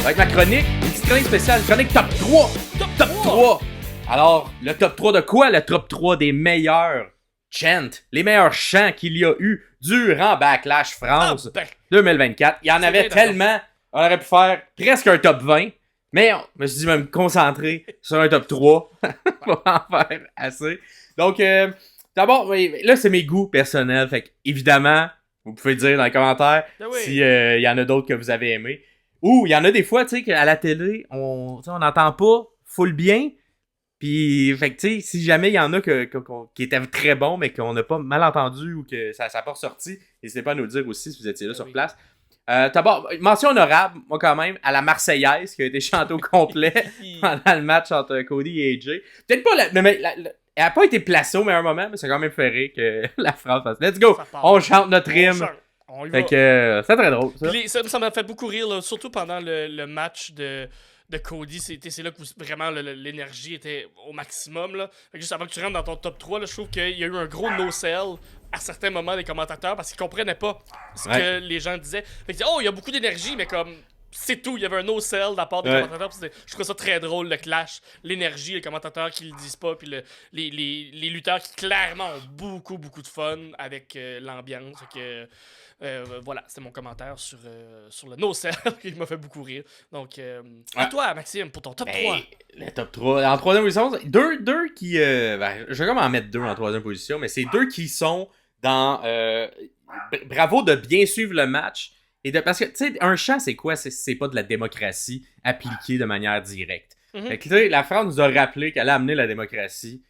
avec ma chronique, une petite chronique spéciale, chronique top 3. Top 3. Alors, le top 3 de quoi? Le top 3 des meilleurs chants, les meilleurs chants qu'il y a eu durant Backlash France 2024. Il y en avait tellement, on aurait pu faire presque un top 20, mais je me suis dit, me concentrer sur un top 3 pour en faire assez. Donc, d'abord, là, c'est mes goûts personnels, fait que, évidemment, vous pouvez dire dans les commentaires si y en a d'autres que vous avez aimés. Ou il y en a des fois, tu sais, qu'à la télé, on n'entend pas full bien. Puis, fait que, tu sais, si jamais il y en a qui étaient très bons, mais qu'on n'a pas mal entendu ou que ça n'a pas ressorti, n'hésitez pas à nous le dire aussi si vous étiez là sur place. D'abord, mention honorable, moi quand même, à la Marseillaise qui a été chantée au complet pendant le match entre Cody et AJ. Peut-être pas elle n'a pas été placée au meilleur moment, mais ça a quand même fait rire que la France fasse Let's go! On chante notre hymne! Fait que c'est très drôle, ça. Puis ça m'a fait beaucoup rire, là, surtout pendant le match de Cody. C'est là que vraiment l'énergie était au maximum. Là. Fait que juste avant que tu rentres dans ton top 3, là, je trouve qu'il y a eu un gros no-sell à certains moments des commentateurs parce qu'ils comprenaient pas ce que les gens disaient. Fait que il y a beaucoup d'énergie, mais comme c'est tout. Il y avait un no-sell de la part des commentateurs. Je trouve ça très drôle, le clash, l'énergie, les commentateurs qui le disent pas, puis les lutteurs qui clairement ont beaucoup, beaucoup de fun avec l'ambiance. Fait que voilà, c'était mon commentaire sur le no-sell qui m'a fait beaucoup rire. Donc, à toi, Maxime, pour ton top 3. Le top 3. En troisième position, deux qui... je vais quand même en mettre deux en troisième position, mais c'est deux qui sont dans... bravo de bien suivre le match. Parce que, tu sais, un chant, c'est quoi? C'est pas de la démocratie appliquée de manière directe. Fait que, tu sais, la France nous a rappelé qu'elle a amené la démocratie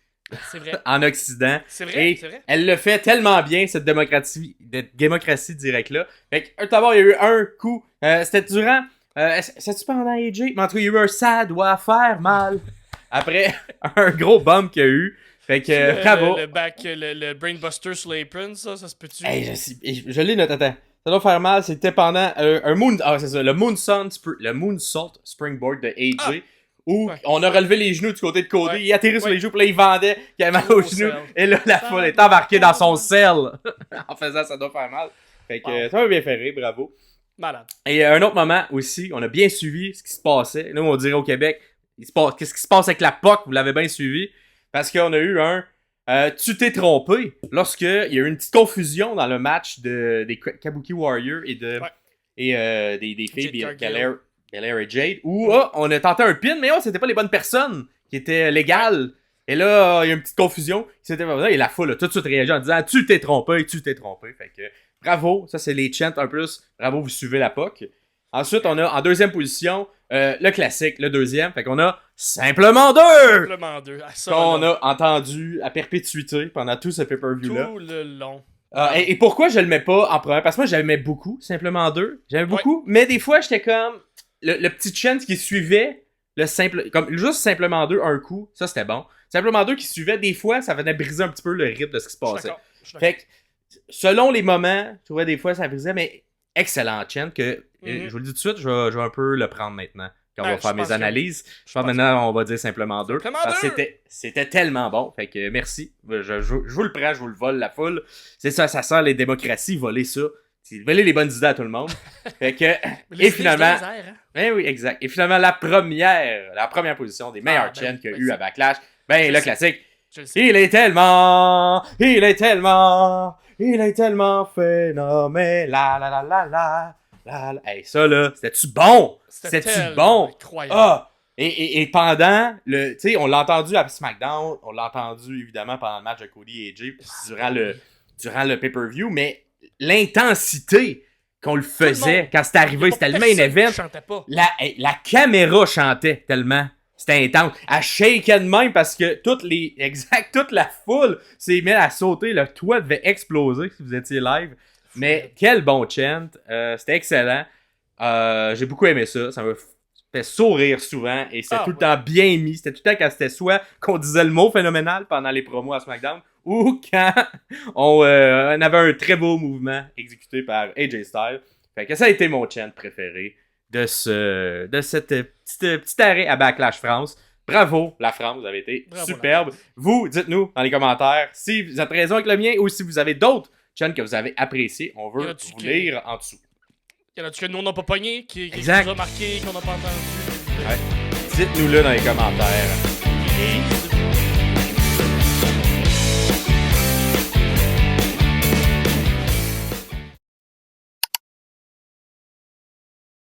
en Occident. C'est vrai, c'est vrai. Elle le fait tellement bien, cette démocratie directe-là. Fait que, d'abord, il y a eu un coup. C'était durant... c'était-tu pendant AJ? Mais en tout cas, il y a eu un ça doit faire mal. Après, un gros bump qu'il y a eu. Fait que, bravo. Le brainbuster sur l'apron, ça se peut-tu? Hey, je l'ai noté, attends. Ça doit faire mal, c'était pendant un moon... Ah, c'est ça, le moonsault springboard de AJ. Où on a relevé les genoux du côté de Cody, il atterrit sur les genoux, puis là il vendait qu'il avait mal aux genoux, et là la foule est embarquée dans son sel en faisant ça doit faire mal. Fait que ça m'a bien fait rire, bravo. Malade. Et un autre moment aussi, on a bien suivi ce qui se passait. Nous on dirait au Québec, qu'est-ce qui se passe avec la POC, vous l'avez bien suivi, parce qu'on a eu un tu t'es trompé lorsque il y a eu une petite confusion dans le match des Kabuki Warriors et des filles Belair et Jade, où on a tenté un pin, mais c'était pas les bonnes personnes qui étaient légales. Et là, il y a une petite confusion. Et la foule a tout de suite réagi en disant tu t'es trompé. Fait que bravo, ça c'est les chants un plus. Bravo, vous suivez la POC. Ensuite, on a en deuxième position le classique, le deuxième. Fait qu'on a Simplement deux. Qu'on a entendu à perpétuité pendant tout ce pay-per-view-là. Tout le long. Et pourquoi je le mets pas en premier? Parce que moi, j'aimais beaucoup Simplement deux. J'aimais beaucoup. Mais des fois, j'étais comme... Le petit chant qui suivait comme juste Simplement deux un coup, ça c'était bon. Simplement deux qui suivait, des fois, ça venait briser un petit peu le rythme de ce qui se passait. Fait que, selon les moments, je trouvais des fois ça brisait, mais excellent chant que, je vous le dis tout de suite, je vais un peu le prendre maintenant. Quand on va faire mes analyses. Je pense maintenant, on va dire Simplement deux. Parce que c'était tellement bon. Fait que merci. Je vous le prends, je vous le vole, la foule. C'est ça sert les démocraties, voler ça. Voler les bonnes idées à tout le monde. Fait que, et finalement... oui, exact. Et finalement, la première position des meilleurs chants qu'il y a eu à Backlash, le classique. Il est tellement phénoménal. Hey, ça là, c'était-tu bon? C'était-tu bon? Incroyable. Et pendant tu sais, on l'a entendu à SmackDown, on l'a entendu évidemment pendant le match de Cody et AJ durant le pay-per-view, mais l'intensité qu'on le faisait quand c'était arrivé, c'était le main event. La caméra chantait tellement. C'était intense. Elle shakeait de même parce que toute la foule s'est mise à sauter. Le toit devait exploser si vous étiez live. Mais quel bon chant. C'était excellent. J'ai beaucoup aimé ça. Ça me fait sourire souvent. Et c'était tout le temps bien mis. C'était tout le temps quand c'était soit qu'on disait le mot phénoménal pendant les promos à SmackDown ou quand on avait un très beau mouvement exécuté par AJ Styles. Fait que ça a été mon chant préféré de cette petit arrêt à Backlash France. Bravo, la France, vous avez été superbe. Vous, dites-nous dans les commentaires si vous êtes raison avec le mien ou si vous avez d'autres chants que vous avez appréciés. On veut vous lire en dessous. Y Y en a-tu que nous on n'a pas pogné, qui Exact. nous a marqué, qu'on n'a pas entendu? Ouais. Dites-nous-le dans les commentaires.